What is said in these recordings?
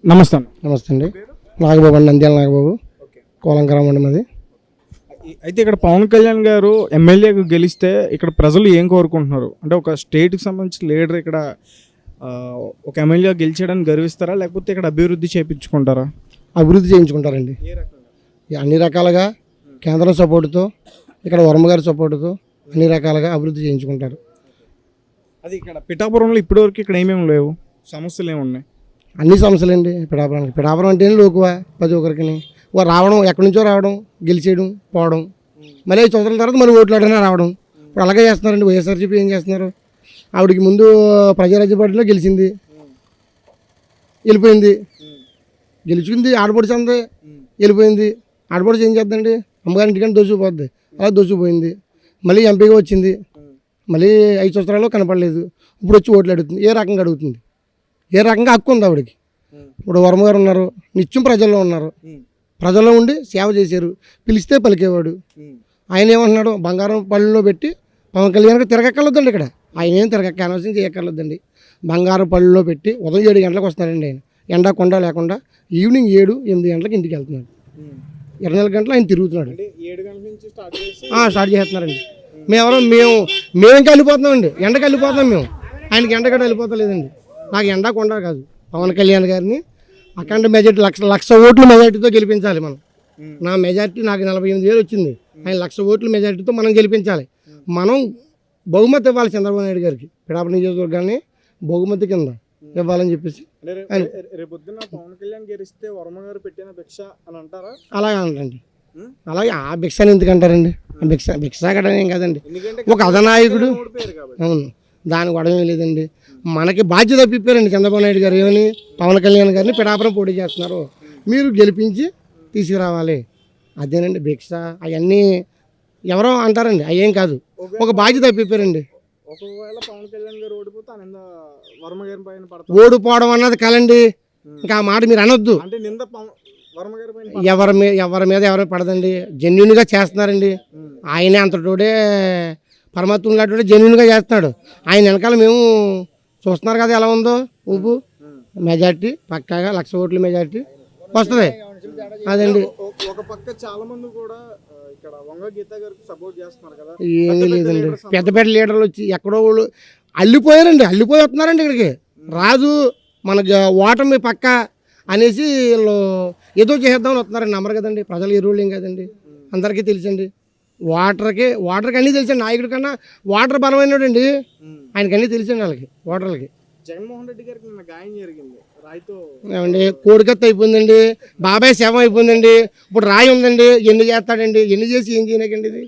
నమస్తే అన్న. నమస్తే అండి. నాగబాబు అండి, నంద్యాల నాగబాబు, కోలంకరం అండి మాది. అయితే ఇక్కడ పవన్ కళ్యాణ్ గారు ఎమ్మెల్యేగా గెలిస్తే ఇక్కడ ప్రజలు ఏం కోరుకుంటున్నారు అంటే ఒక స్టేట్కి సంబంధించిన లీడర్ ఇక్కడ ఒక ఎమ్మెల్యే గెలిచేయడానికి గర్విస్తారా లేకపోతే ఇక్కడ అభివృద్ధి చేయించుకుంటారా? అభివృద్ధి చేయించుకుంటారండి. అన్ని రకాలుగా కేంద్రం సపోర్టుతో, ఇక్కడ వర్మ గారి సపోర్టుతో అన్ని రకాలుగా అభివృద్ధి చేయించుకుంటారు. అది ఇక్కడ పిఠాపురంలో ఇప్పటివరకు ఇక్కడ ఏమేమి లేవు, సమస్యలు ఏమున్నాయి? అన్ని సమస్యలు అండి పిఠాపురానికి. పిఠాపురం అంటేనే లోకువ ప్రతి ఒక్కరికి. రావడం, ఎక్కడి నుంచో రావడం, గెలిచేయడం, పోవడం, మళ్ళీ 5 సంవత్సరాల తర్వాత మళ్ళీ ఓట్లు ఆడనే రావడం. ఇప్పుడు అలాగే చేస్తున్నారండి. వైఎస్ఆర్సీపీ ఏం చేస్తున్నారు? ఆవిడకి ముందు ప్రజారాజ్య పార్టీలో గెలిచింది, వెళ్ళిపోయింది. గెలుచుకుంది, ఆడపడుచు అంది, వెళ్ళిపోయింది. ఆడపడుచు ఏం చేద్దండి? అమ్మగారి ఇంటికంటే దోచుకుపోద్ది. అలా దోచుకుపోయింది. మళ్ళీ ఎంపీగా వచ్చింది, మళ్ళీ 5 సంవత్సరాల్లో కనపడలేదు. ఇప్పుడు వచ్చి ఓట్లు అడుగుతుంది. ఏ రకంగా అడుగుతుంది? ఏ రకంగా హక్కు ఉంది ఆవిడకి? ఇప్పుడు వర్మ గారు ఉన్నారు, నిత్యం ప్రజల్లో ఉన్నారు, ప్రజల్లో ఉండి సేవ చేశారు. పిలిస్తే పలికేవాడు. ఆయన ఏమంటున్నాడు? బంగారం పళ్ళులో పెట్టి పవన్ కళ్యాణ్కి తిరగక్కర్లేదండి. ఇక్కడ ఆయన ఏం క్యాన్వాసింగ్ చేయక్కర్లేదండి. బంగారం పళ్ళులో పెట్టి ఉదయం 7 గంటలకు వస్తున్నాడండి ఆయన. ఎండా కొండ లేకుండా ఈవినింగ్ 7-8 గంటలకు ఇంటికి వెళ్తున్నాడు. 24 గంటలు ఆయన తిరుగుతున్నాడు. స్టార్ట్ చేస్తున్నారండి. మేము ఇంకా వెళ్ళిపోతున్నామండి. ఎండకి వెళ్ళిపోతున్నాం మేము. ఆయనకి ఎండగడ్డ వెళ్ళిపోతలేదండి. నాకు ఎండా కొండ కాదు, పవన్ కళ్యాణ్ గారిని అఖండ మెజార్టీ 1,00,000 ఓట్ల మెజార్టీతో గెలిపించాలి మనం. నా మెజార్టీ నాకు 48,000 వచ్చింది. ఆయన 1,00,000 ఓట్ల మెజార్టీతో మనం గెలిపించాలి. మనం బహుమతి ఇవ్వాలి చంద్రబాబు నాయుడు గారికి. పిఠాపురం నియోజకవర్గాన్ని బహుమతి కింద ఇవ్వాలని చెప్పేసి పవన్ కళ్యాణ్ గెలిస్తే వర్మ గారు పెట్టిన భిక్ష అని అంటారా? అలాగే అంటండి. అలాగే ఆ భిక్షని ఎందుకంటారండి? భిక్ష కట్టడం ఏం కాదండి. ఒక అధనాయకుడు. అవును, దాని గొడవ లేదండి. మనకి బాధ్యత పిప్పారండి చంద్రబాబు నాయుడు గారు. ఏమని? పవన్ కళ్యాణ్ గారిని పిఠాపురం పోటీ చేస్తున్నారు, మీరు గెలిపించి తీసుకురావాలి. అదేనండి భిక్ష. అవన్నీ ఎవరో అంటారండి, అయ్యేం కాదు. ఒక బాధ్యత పిప్పారండి. ఓడిపోవడం అన్నది కలండి. ఇంకా ఆ మాట మీరు అనొద్దు. ఎవరి మీద పడదండి. జెన్యున్గా చేస్తున్నారండి. ఆయనే అంతటోడే పరమాత్మ లాంటి జెన్యున్గా చేస్తున్నాడు. ఆయన వెనకాల మేము చూస్తున్నారు కదా ఎలా ఉందో ఊపు. మెజార్టీ పక్కాగా 1,00,000 ఓట్ల మెజార్టీ వస్తుంది. అదండి. ఒక పక్క చాలా మంది కూడా ఇక్కడ వంగ గీత గారికి సపోర్ట్ చేస్తున్నారు కదా. ఏమీ లేదండి. పెద్ద లీడర్లు వచ్చి ఎక్కడో వాళ్ళు అల్లిపోయారండి. అల్లిపోయి వస్తున్నారండి ఇక్కడికి. రాదు మనకి ఓటమి పక్క అనేసి వీళ్ళు ఏదో చేద్దామని వస్తున్నారండి. నమ్మరు కదండి. ప్రజలు ఎరువులు ఏం కదండి, అందరికీ తెలుసండి. వాటర్కి అన్నీ తెలుసండి. నాయకుడి కన్నా వాటర్ బలమైనడండి. ఆయనకి అన్నీ తెలుసండి వాళ్ళకి, ఓటర్లకి. జగన్మోహన్ రెడ్డి గారికి నిన్న గాయం జరిగింది రాయితో. ఏమండి, కోడికత్త అయిపోయిందండి. బాబాయ్ శవం అయిపోయిందండి. ఇప్పుడు రాయి ఉందండి. ఎన్ని చేస్తాడండి? ఎన్ని చేసి ఏం చేయలేకండి ఇది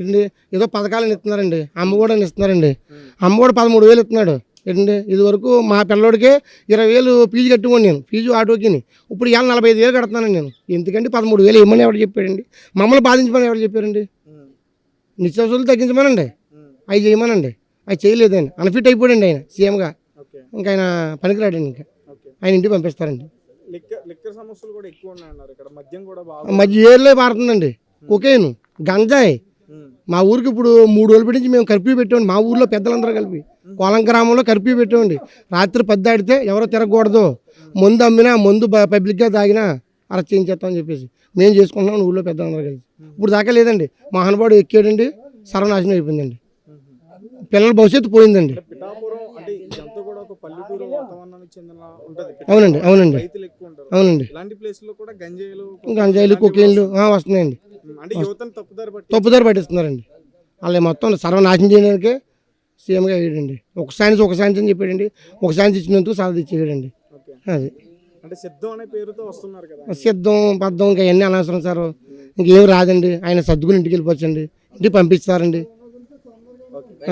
ఏంటి? ఏదో పథకాలను ఇస్తున్నారండి. అమ్మ కూడా ఇస్తున్నారండి. అమ్మ కూడా 13,000 ఇస్తున్నాడు. ఏంటండి, ఇది వరకు మా పిల్లోడికి 20,000 ఫీజు కట్టుకోండి నేను, ఫీజు ఆటోకి. ఇప్పుడు ఇవాళ 45,000 కడుతున్నానండి నేను. ఎందుకంటే 13,000 ఇవ్వమని ఎవరు చెప్పాడండి? మమ్మల్ని బాధించమని ఎవరు చెప్పారండి? నిత్యావసరాలు తగ్గించమనండి, అవి చేయమనండి. అవి చేయలేదండి. అన్ఫిట్ అయిపోయాడండి ఆయన సీఎంగా. ఇంకా ఆయన పనికిరాడండి. ఇంకా ఆయన ఇంటికి పంపిస్తారండి. మధ్య ఏర్లే పారుతుందండి. కొకేను, గంజాయి. మా ఊరికి ఇప్పుడు 3 రోజులు పెట్టి మేము కర్ఫ్యూ పెట్టామండి. మా ఊర్లో పెద్దలందరూ కలిపి కోలం గ్రామంలో కర్ఫ్యూ పెట్టామండి. రాత్రి 10 దాటితే ఎవరో తిరగకూడదు, మందు అమ్మినా మందు పబ్లిక్గా తాగినా అరెస్ట్ చేయించేస్తామని చెప్పేసి మేము చేసుకుంటున్నాం ఊళ్ళో పెద్దలందరూ కలిసి. ఇప్పుడు దాకా లేదండి. మహానుభావుడు ఎక్కాడండి, సర్వనాశనం అయిపోయిందండి. పిల్లల భవిష్యత్తు పోయిందండి. అవునండి, అవునండి, అవునండి. గంజాయిలు, కొకేన్లు వస్తున్నాయండి. తప్పుదారి పట్టిస్తున్నారండి. వాళ్ళే మొత్తం సర్వనాశనం చేయడానికి సీఎంగా వేయడండి. ఒక సాయంత్రం అని చెప్పాడండి. ఒక సాయంత్రం ఇచ్చినందుకు సాధ తెచ్చేయడండి. అది సిద్ధం పద్ధం ఇంకా ఎన్ని అనవసరం సార్. ఇంకేం రాదండి. ఆయన సర్దుకుని ఇంటికి వెళ్ళిపోవచ్చండి. ఇంటికి పంపిస్తారండి.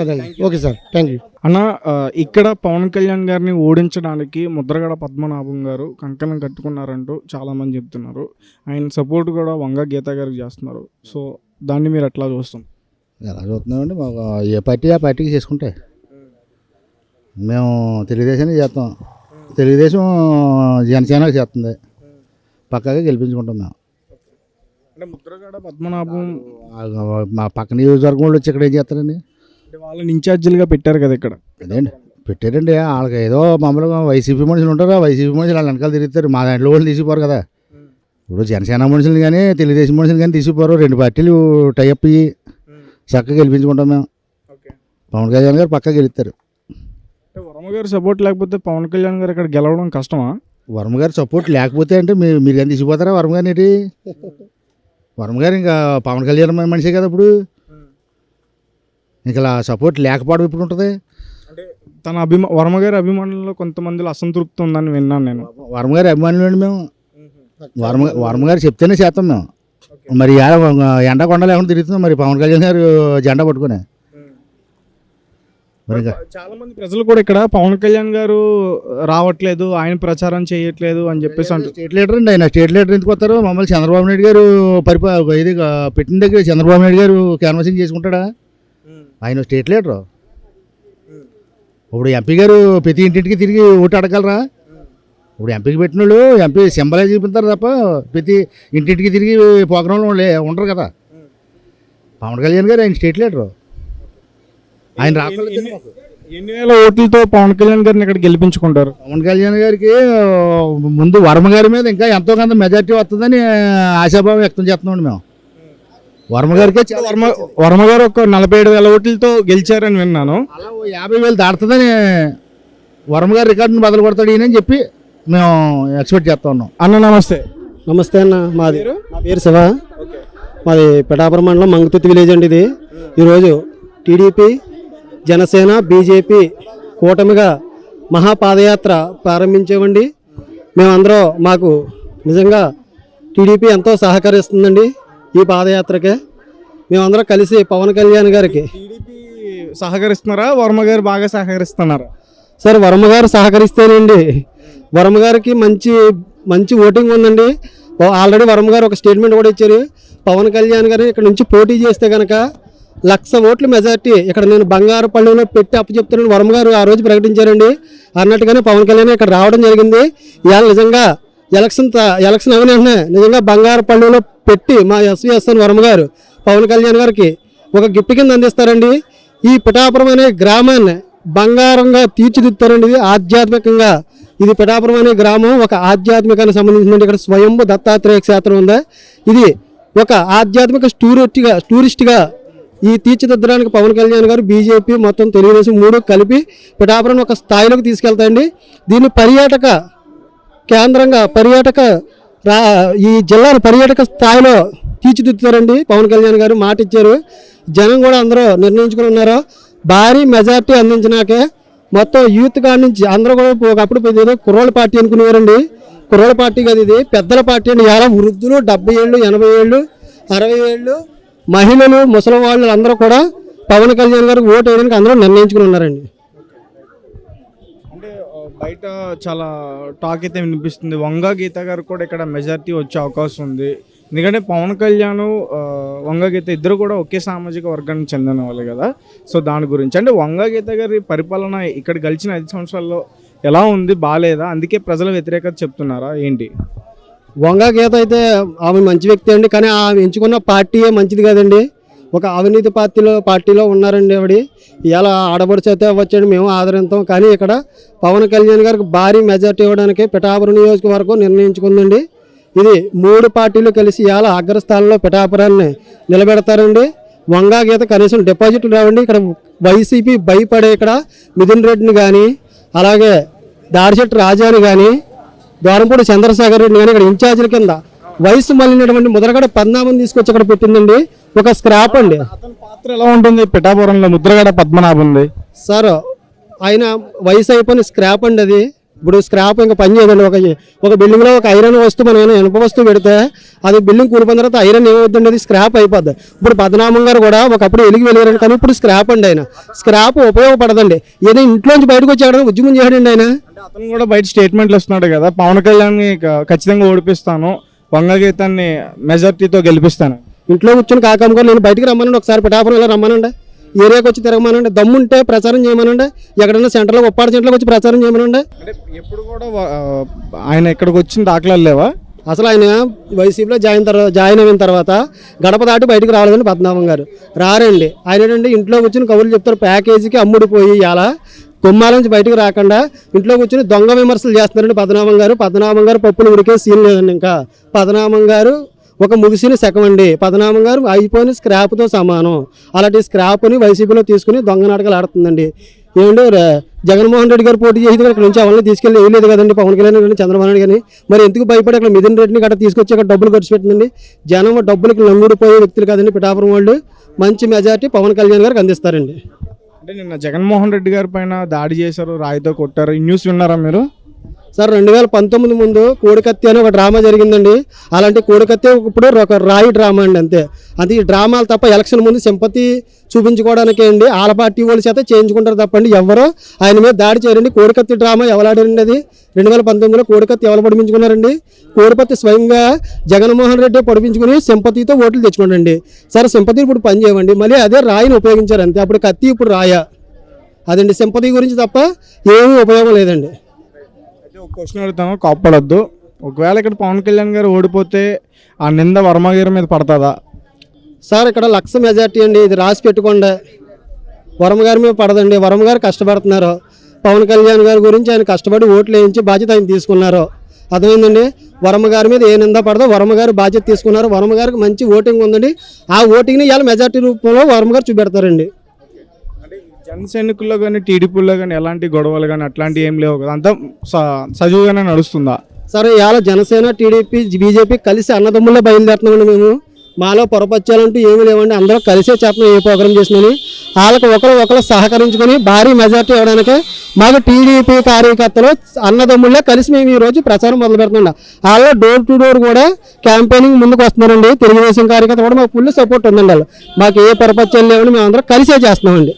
అదండి. ఓకే సార్, థ్యాంక్ యూ అన్న. ఇక్కడ పవన్ కళ్యాణ్ గారిని ఓడించడానికి ముద్రగడ పద్మనాభం గారు కంకణం కట్టుకున్నారంటూ చాలామంది చెప్తున్నారు. ఆయన సపోర్ట్ కూడా వంగ గీత గారికి చేస్తున్నారు. సో దాన్ని మీరు ఎట్లా చూస్తాం? ఎలా చూస్తున్నామండి? మాకు ఏ పార్టీ ఆ పార్టీకి చేసుకుంటే మేము తెలుగుదేశానికి చేస్తాం. తెలుగుదేశం జనసేనకి చేస్తుంది. పక్కాగా గెలిపించుకుంటాం మేము. అంటే ముద్రగడ పద్మనాభం మా పక్క నియోజకవర్గం వాళ్ళు వచ్చి ఇక్కడ ఏం చేస్తారండి? వాళ్ళని ఇన్ఛార్జీలుగా పెట్టారు కదా ఇక్కడ. అదేండి, పెట్టారండి వాళ్ళకి ఏదో మామూలుగా వైసీపీ మనుషులు ఉంటారు, ఆ వైసీపీ మనుషులు వాళ్ళ వెనకాల తిరుగుతారు. మా దాంట్లో వాళ్ళు తీసిపోరు కదా. ఇప్పుడు జనసేన మనుషులు కానీ తెలుగుదేశం మనుషులు కానీ తీసిపోరు. 2 పార్టీలు టైఅప్ అయ్యి చక్కగా గెలిపించుకుంటాం మేము. పవన్ కళ్యాణ్ గారు పక్కగా గెలుస్తారు. వర్మ గారు సపోర్ట్ లేకపోతే పవన్ కళ్యాణ్ గారు ఇక్కడ గెలవడం కష్టమా? వర్మ గారు సపోర్ట్ లేకపోతే అంటే మీరు కానీ తీసిపోతారా వర్మ గారిని? ఏంటి వర్మ గారు ఇంకా పవన్ కళ్యాణ్ మనిషే కదా. ఇప్పుడు ఇంకా సపోర్ట్ లేకపోవడం ఇప్పుడు ఉంటుంది. అంటే తన వర్మ గారి అభిమానుల్లో కొంతమందిలో అసంతృప్తి ఉందని విన్నాను నేను. వర్మ గారి అభిమానులు అండి మేము. వర్మ గారు చెప్తేనే చేస్తాం మేము. మరి ఎండ కొండ లేకుండా తిరుగుతున్నాం మరి పవన్ కళ్యాణ్ గారు జెండా పట్టుకునే. మరి చాలా మంది ప్రజలు కూడా ఇక్కడ పవన్ కళ్యాణ్ గారు రావట్లేదు, ఆయన ప్రచారం చేయట్లేదు అని చెప్పేసి అంటారు. స్టేట్ లీడర్ అండి ఆయన. స్టేట్ లీడర్ ఎందుకు వస్తారు? మమ్మల్ని చంద్రబాబు నాయుడు గారు ఇది పెట్టిన దగ్గర చంద్రబాబు నాయుడు గారు క్యాన్వాసింగ్ చేసుకుంటాడా? ఆయన స్టేట్ లీడరు. ఇప్పుడు ఎంపీ గారు ప్రతి ఇంటింటికి తిరిగి ఓటు అడగలరా? ఇప్పుడు ఎంపీకి పెట్టిన వాళ్ళు ఎంపీ సింబలే చూపిస్తారు తప్ప ప్రతి ఇంటింటికి తిరిగి ప్రోగ్రాంలో ఉండరు కదా. పవన్ కళ్యాణ్ గారు ఆయన స్టేట్ లీడరు. ఆయన ఎన్ని వేల ఓట్లతో పవన్ కళ్యాణ్ గారిని ఇక్కడ గెలిపించుకుంటారు? పవన్ కళ్యాణ్ గారికి ముందు వర్మ గారి మీద ఇంకా ఎంతో కొంత మెజార్టీ వస్తుందని ఆశాభావం వ్యక్తం చేస్తున్నామండి మేము. వర్మ గారికి వర్మ గారు ఒక 47,000 ఓట్లతో గెలిచారని విన్నాను. అలా 50,000 దాటుతుందని వర్మ గారు రికార్డుని బదులు కొడతాడు ఈయనని చెప్పి మేము ఎక్స్పెక్ట్ చేస్తా ఉన్నాం. అన్న నమస్తే. నమస్తే అన్న. నా పేరు శివ. మాది పిఠాపురం మండలం మంగతుర్తి విలేజ్ అండి. ఇది ఈరోజు టీడీపీ, జనసేన, బీజేపీ కూటమిగా మహాపాదయాత్ర ప్రారంభించామండి. మేమందరం మాకు నిజంగా టీడీపీ ఎంతో సహకరిస్తుందండి ఈ పాదయాత్రకే. మేమందరం కలిసి పవన్ కళ్యాణ్ గారికి. టీడీపీ సహకరిస్తున్నారా, వర్మ గారు బాగా సహకరిస్తున్నారా? సార్ వర్మ గారు సహకరిస్తేనండి. వర్మ గారికి మంచి మంచి ఓటింగ్ ఉందండి. ఆల్రెడీ వర్మ గారు ఒక స్టేట్మెంట్ కూడా ఇచ్చారు. పవన్ కళ్యాణ్ గారు ఇక్కడ నుంచి పోటీ చేస్తే కనుక 1,00,000 ఓట్ల మెజార్టీ ఇక్కడ నేను బంగారు పళ్ళులో పెట్టి అప్పచెప్తానని వర్మ గారు ఆ రోజు ప్రకటించారండి. అన్నట్టుగానే పవన్ కళ్యాణ్ ఇక్కడ రావడం జరిగింది. ఇవాళ నిజంగా ఎలక్షన్ అయిన వెంటనే నిజంగా బంగారు పళ్ళులో పెట్టి మా ఎస్వీఎస్ఎన్ వర్మ గారు పవన్ కళ్యాణ్ గారికి ఒక గిఫ్ట్ కింద అందిస్తారండి. ఈ పిఠాపురం అనే గ్రామాన్ని బంగారంగా తీర్చిదిద్దుతారండి. ఇది ఆధ్యాత్మికంగా ఇది పిఠాపురం అనే గ్రామం ఒక ఆధ్యాత్మికానికి సంబంధించిన ఇక్కడ స్వయంభు దత్తాత్రేయ క్షేత్రం ఉంది. ఇది ఒక ఆధ్యాత్మిక టూరిస్ట్గా ఈ తీర్చిదిద్దడానికి పవన్ కళ్యాణ్ గారు, బీజేపీ, మొత్తం తెలుగుదేశం 3 కలిపి పిఠాపురం ఒక స్థాయిలోకి తీసుకెళ్తాయండి. దీన్ని పర్యాటక కేంద్రంగా ఈ జిల్లాను పర్యాటక స్థాయిలో తీర్చిదిద్దుతారండి. పవన్ కళ్యాణ్ గారు మాట ఇచ్చారు. జనం కూడా అందరూ నిర్ణయించుకుని ఉన్నారు. భారీ మెజార్టీ అందించినాకే మొత్తం యూత్ కాడి నుంచి అందరూ కూడా ఒకప్పుడు ఏదో కుర్రోళ్ళ పార్టీ అనుకునేవారండి. కుర్రోళ్ళ పార్టీ కాదు, ఇది పెద్దల పార్టీ అండి. ఇలా వృద్ధులు 70 ఏళ్ళు, 80 ఏళ్ళు, 60 ఏళ్ళు, మహిళలు, ముసలి వాళ్ళు అందరూ కూడా పవన్ కళ్యాణ్ గారికి ఓటు వేయడానికి అందరూ నిర్ణయించుకుని ఉన్నారండి. అంటే బయట చాలా టాక్ అయితే వినిపిస్తుంది, వంగ గీత గారు కూడా ఇక్కడ మెజారిటీ వచ్చే అవకాశం ఉంది. ఎందుకంటే పవన్ కళ్యాణ్, వంగ గీత ఇద్దరు కూడా ఒకే సామాజిక వర్గానికి చెందిన వాళ్ళు కదా. సో దాని గురించి అంటే వంగ గీత గారి పరిపాలన ఇక్కడ గడిచిన 5 సంవత్సరాల్లో ఎలా ఉంది, బాగాలేదా? అందుకే ప్రజల వ్యతిరేకత చెప్తున్నారా ఏంటి? వంగ గీత అయితే ఆమె మంచి వ్యక్తి అండి, కానీ ఆమె ఎంచుకున్న పార్టీయే మంచిది కాదండి. ఒక అవినీతి పార్టీలో ఉన్నారండి ఆవిడ. ఇలా ఆడబడి చేస్తే అవ్వచ్చండి, మేము ఆదరిస్తాం. కానీ ఇక్కడ పవన్ కళ్యాణ్ గారికి భారీ మెజార్టీ ఇవ్వడానికి పిఠాపురం నియోజకవర్గం నిర్ణయించుకుందండి. ఇది 3 పార్టీలు కలిసి ఇలా అగ్రస్థానంలో పిఠాపురాన్ని నిలబెడతారండి. వంగా గీత కనీసం డిపాజిట్లు రావండి. ఇక్కడ వైసీపీ భయపడే ఇక్కడ మిథున్ రెడ్డిని కానీ, అలాగే దాడిశెట్టి రాజాని కానీ, ద్వారంపూడి చంద్రశేఖర్ రెడ్డిని కానీ ఇక్కడ ఇన్ఛార్జీల కింద వయసు మళ్ళినటువంటి ముద్రగడ పద్మనాభం తీసుకొచ్చి అక్కడ పెట్టిందండి. ఒక స్క్రాప్ అండి. అతని పాత్ర ఎలా ఉంటుంది పిఠాపురంలో? ముద్రగడ పద్మనాభం ఉంది సార్, ఆయన వయసు అయిపోయిన స్క్రాప్ అండి అది. ఇప్పుడు స్క్రాప్ ఇంకా పని చేయదండి. ఒక బిల్డింగ్లో ఒక ఐరన్ వస్తువు మనం ఇనుప వస్తువు పెడితే అది బిల్డింగ్ కూలిపోయిన తర్వాత ఐరన్ ఏమవుతుందండి, అది స్క్రాప్ అయిపోద్ది. ఇప్పుడు పద్మనాభం గారు కూడా ఒకప్పుడు వెలిగారండి, కానీ ఇప్పుడు స్క్రాప్ అండి. ఆయన స్క్రాప్ ఉపయోగపడదండి. ఏదో ఇంట్లోంచి బయటకు వచ్చాడు, ఉద్యమం చేయడండి ఆయన. అతను కూడా బయట స్టేట్మెంట్లు వస్తున్నాడు కదా, పవన్ కళ్యాణ్ని ఖచ్చితంగా ఓడిపిస్తాను, వంగ గీతాన్ని మెజార్టీతో గెలిపిస్తాను. ఇంట్లో కూర్చొని కాకమ్మ గారు నేను బయటికి రమ్మనండి, ఒకసారి పిఠాపురం ఇలా రమ్మనండి, ఏరియాకి వచ్చి తిరగమనండి, దమ్ముంటే ప్రచారం చేయమనండి, ఎక్కడైనా సెంటర్లో ఉప్పాడ సెంటర్లోకి వచ్చి ప్రచారం చేయమనండి. అంటే ఎప్పుడు కూడా ఆయన ఇక్కడికి వచ్చిన దాఖలాలు లేవా? అసలు ఆయన వైసీపీలో జాయిన్ అయిన తర్వాత గడప దాటి బయటకు రాలేదండి పద్మనాభం గారు. రారండి. ఆయన ఏంటంటే ఇంట్లో కూర్చొని కబుర్లు చెప్తారు. ప్యాకేజీకి అమ్ముడిపోయి ఇలా గుమ్మాల నుంచి బయటకు రాకుండా ఇంట్లో కూర్చొని దొంగ విమర్శలు చేస్తున్నారండి పద్మనాభం గారు పప్పులు ఉడికే సీన్ లేదండి. ఇంకా పద్మనాభం గారు ఒక ముగిసిన శకం అండి. పద్మనాభం గారు అయిపోయిన స్క్రాప్తో సమానం. అలాంటి స్క్రాప్ని వైసీపీలో తీసుకుని దొంగ నాటకాలు ఆడుతుందండి. ఏమంటే జగన్మోహన్ రెడ్డి గారు పోటీ చేసి ఇక్కడ నుంచి అవన్నీ తీసుకెళ్ళి వేయలేదు కదండి పవన్ కళ్యాణ్ గారిని, చంద్రబాబు నాయుడు గారిని. మరి ఎందుకు భయపడి అక్కడ మిథున్ రెడ్డిని అక్కడ తీసుకొచ్చి అక్కడ డబ్బులు ఖర్చు పెట్టిందండి. జనం డబ్బులకి లంగుడిపోయే వ్యక్తులు కదండి పిఠాపురం వాళ్ళు. మంచి మెజార్టీ పవన్ కళ్యాణ్ గారికి అందిస్తారండి. అంటే నిన్న జగన్మోహన్ రెడ్డి గారి పైన దాడి చేశారు, రాయితో కొట్టారు, ఈ న్యూస్ విన్నారా మీరు? సార్ 2019 ముందు కోడికత్తి అని ఒక డ్రామా జరిగిందండి. అలాంటి కోడికత్తి ఇప్పుడు ఒక రాయి డ్రామా అండి, అంతే. అది ఈ డ్రామాలు తప్ప ఎలక్షన్ ముందు సింపతి చూపించుకోవడానికే అండి. ఆల పార్టీ వాళ్ళ చేత చేయించుకుంటారు తప్పండి ఎవరో ఆయన మీద దాడి చేయరండి. కోడికత్తి డ్రామా ఎవలాడారండి? అది 2019లో కోడికత్తి ఎవరు పొడిపించుకున్నారండి? కోడికత్తి స్వయంగా జగన్మోహన్ రెడ్డి పొడిపించుకుని సింపతితో ఓట్లు తెచ్చుకోండి. సరే సింపతి ఇప్పుడు పని చేయమండి, మళ్ళీ అదే రాయిని ఉపయోగించారు అంతే. అప్పుడు కత్తి ఇప్పుడు రాయ, అదండి సింపతి గురించి తప్ప ఏమీ ఉపయోగం లేదండి. ఒక క్వశ్చన్ అడుగుతాను, కాపాడొద్దు. ఒకవేళ ఇక్కడ పవన్ కళ్యాణ్ గారు ఓడిపోతే ఆ నింద వర్మ గారి మీద పడుతుందా? సార్ ఇక్కడ 1,00,000 మెజార్టీ అండి, ఇది రాసి పెట్టుకోండి. వర్మ గారి మీద పడదండి. వర్మ గారు కష్టపడుతున్నారు. పవన్ కళ్యాణ్ గారి గురించి ఆయన కష్టపడి ఓట్లు వేయించి బాధ్యత ఆయన తీసుకున్నారు. అర్థమైందండి. వర్మ గారి మీద ఏ నింద పడదో వర్మ గారు బాధ్యత తీసుకున్నారు. వర్మ గారికి మంచి ఓటింగ్ ఉందండి. ఆ ఓటింగ్ని ఇవాళ మెజార్టీ రూపంలో వర్మ గారు చూపెడతారండి. జనసైనికుల్లో కానీ టీడీపీలో కానీ ఎలాంటి గొడవలు కానీ అట్లాంటివి ఏం లేవు కదా, అంతా సజీవుగానే నడుస్తుందా? సరే ఇవాళ జనసేన టీడీపీ బీజేపీ కలిసి అన్నదమ్ముల్లో బయలుదేరుతున్నామండి. మేము మాలో పొరపచ్చాలంటూ ఏమీ లేవండి. అందరూ కలిసే చేస్తున్నాం ఏ ప్రోగ్రాం చేసినని. వాళ్ళకి ఒకరు సహకరించుకొని భారీ మెజార్టీ ఇవ్వడానికి మాకు టీడీపీ కార్యకర్తలు అన్నదమ్ముల్లో కలిసి మేము ఈరోజు ప్రచారం మొదలు పెడుతున్నాం. వాళ్ళు డోర్ టు డోర్ కూడా క్యాంపెయినింగ్ ముందుకు వస్తున్నారండి. తెలుగుదేశం కార్యకర్తలు కూడా మాకు ఫుల్ సపోర్ట్ ఉందండి. వాళ్ళు మాకు ఏ పొరపచ్చాలు లేవని మేము అందరం కలిసే చేస్తున్నామండి.